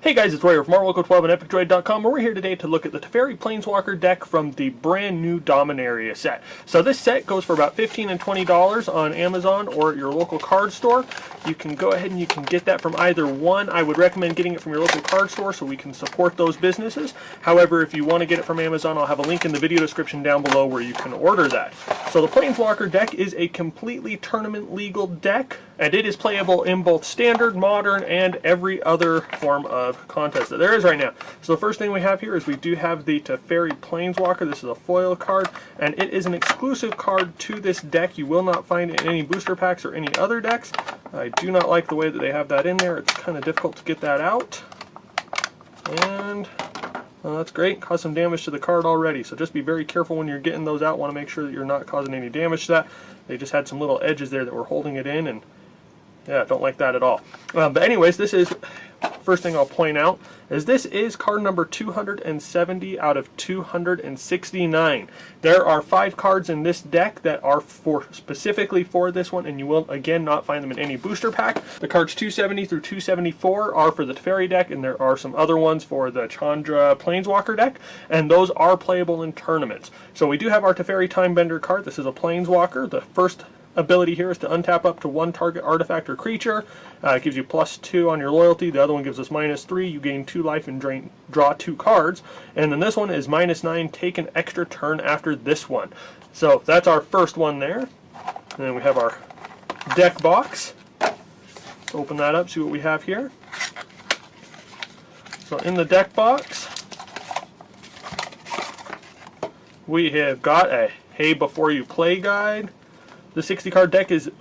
Hey guys, it's Royer from Marloco12 and EpicDroid.com, where we're here today to look at the Teferi Planeswalker deck from the brand new Dominaria set. So this set goes for about $15 and $20 on Amazon or at your local card store. You can go ahead and you can get that from either one. I would recommend getting it from your local card store so we can support those businesses. However, if you want to get it from Amazon, I'll have a link in the video description down below where you can order that. So the Planeswalker deck is a completely tournament legal deck, and it is playable in both standard, modern, and every other form of contest that there is right now. So the first thing we have here is we do have the Teferi Planeswalker. This is a foil card, and it is an exclusive card to this deck. You will not find it in any booster packs or any other decks. I do not like the way that they have that in there. It's kind of difficult to get that out. And well, that's great. Caused some damage to the card already, so just be very careful when you're getting those out. Want to make sure that you're not causing any damage to that. They just had some little edges there that were holding it in, and yeah, don't like that at all. But anyways, this is, first thing I'll point out, is this is card number 270 out of 269. There are 5 cards in this deck that are specifically for this one, and you will, again, not find them in any booster pack. The cards 270 through 274 are for the Teferi deck, and there are some other ones for the Chandra Planeswalker deck, and those are playable in tournaments. So we do have our Teferi Timebender card. This is a Planeswalker. The first ability here is to untap up to 1 target artifact or creature. It gives you +2 on your loyalty. The other one gives us -3. You gain 2 life and draw 2 cards. And then this one is -9. Take an extra turn after this one. So that's our first one there. And then we have our deck box. Let's open that up, see what we have here. So in the deck box, we have got a Hey Before You Play guide. This 60 card deck is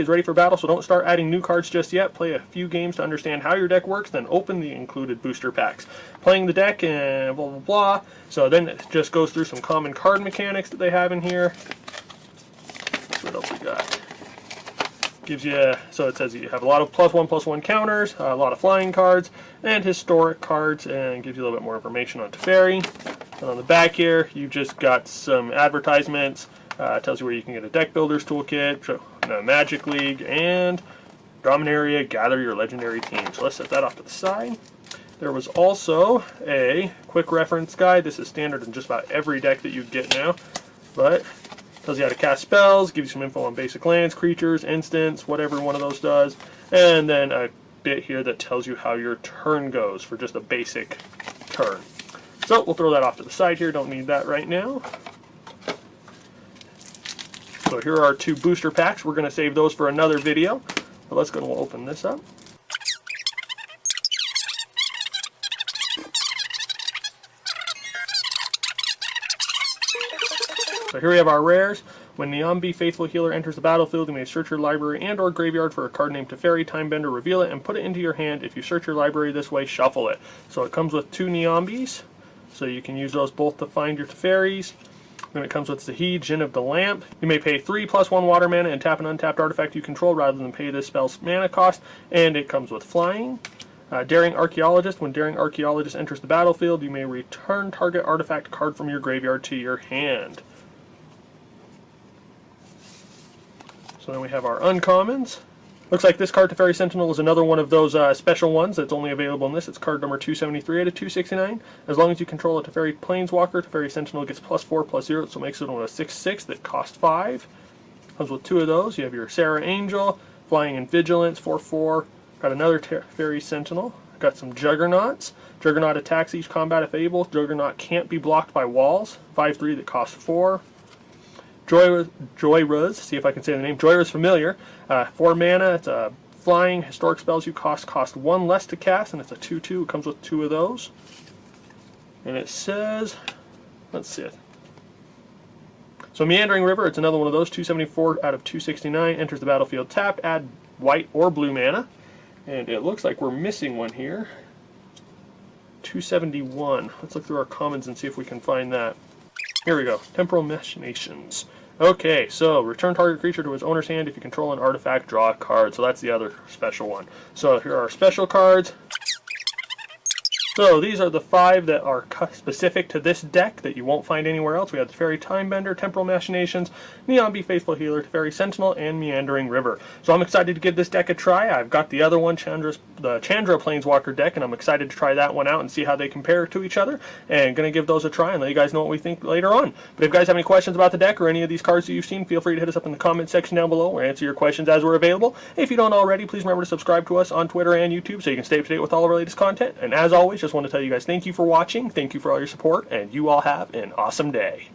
ready for battle, so don't start adding new cards just yet. Play a few games to understand how your deck works, then open the included booster packs. Playing the deck and blah blah blah. So then it just goes through some common card mechanics that they have in here. What else we got? Gives you, so it says you have a lot of +1/+1 counters, a lot of flying cards, and historic cards, and gives you a little bit more information on Teferi. And on the back here, you just got some advertisements. Tells you where you can get a deck builder's toolkit, Magic League, and Dominaria, gather your legendary team. So let's set that off to the side. There was also a quick reference guide. This is standard in just about every deck that you get now, but tells you how to cast spells, gives you some info on basic lands, creatures, instants, whatever one of those does, and then a bit here that tells you how your turn goes for just a basic turn. So we'll throw that off to the side here, don't need that right now. So here are our 2 booster packs. We're going to save those for another video. But let's go and we'll open this up. So here we have our rares. When Niambi, Faithful Healer, enters the battlefield, you may search your library and or graveyard for a card named Teferi Timebender, reveal it, and put it into your hand. If you search your library this way, shuffle it. So it comes with 2 Niambis, so you can use those both to find your Teferis. Then it comes with Zahid, Djinn of the Lamp. You may pay 3 +1 water mana and tap an untapped artifact you control rather than pay this spell's mana cost. And it comes with flying. Daring Archaeologist. When Daring Archaeologist enters the battlefield, you may return target artifact card from your graveyard to your hand. So then we have our uncommons. Looks like this card, Teferi Sentinel, is another one of those special ones that's only available in this. It's card number 273 out of 269. As long as you control a Teferi Planeswalker, Teferi Sentinel gets +4/+0, so it makes it on a 6/6 that costs 5. Comes with 2 of those. You have your Sarah Angel, Flying and Vigilance, 4/4. Got another Teferi Sentinel. Got some Juggernauts. Juggernaut attacks each combat if able. Juggernaut can't be blocked by walls. 5/3 that costs 4. Joyruz, see if I can say the name. Joyruz Familiar, 4 mana. It's a flying. Historic spells you cost 1 less to cast, and it's a 2/2. It comes with 2 of those. And it says, let's see it. So Meandering River, it's another one of those. 274 out of 269. Enters the battlefield tapped. Add white or blue mana. And it looks like we're missing one here. 271. Let's look through our commons and see if we can find that. Here we go. Temporal Machinations. Okay, so return target creature to its owner's hand. If you control an artifact, draw a card. So that's the other special one. So here are our special cards. So these are the 5 that are specific to this deck that you won't find anywhere else. We have Teferi Timebender, Temporal Machinations, Neon Bee Faithful Healer, Teferi Sentinel, and Meandering River. So I'm excited to give this deck a try. I've got the other one, the Chandra Planeswalker deck, and I'm excited to try that one out and see how they compare to each other. And going to give those a try and let you guys know what we think later on. But if you guys have any questions about the deck or any of these cards that you've seen, feel free to hit us up in the comment section down below. We'll answer your questions as we're available. If you don't already, please remember to subscribe to us on Twitter and YouTube so you can stay up to date with all of our latest content. And as always, just want to tell you guys thank you for watching, thank you for all your support, and you all have an awesome day.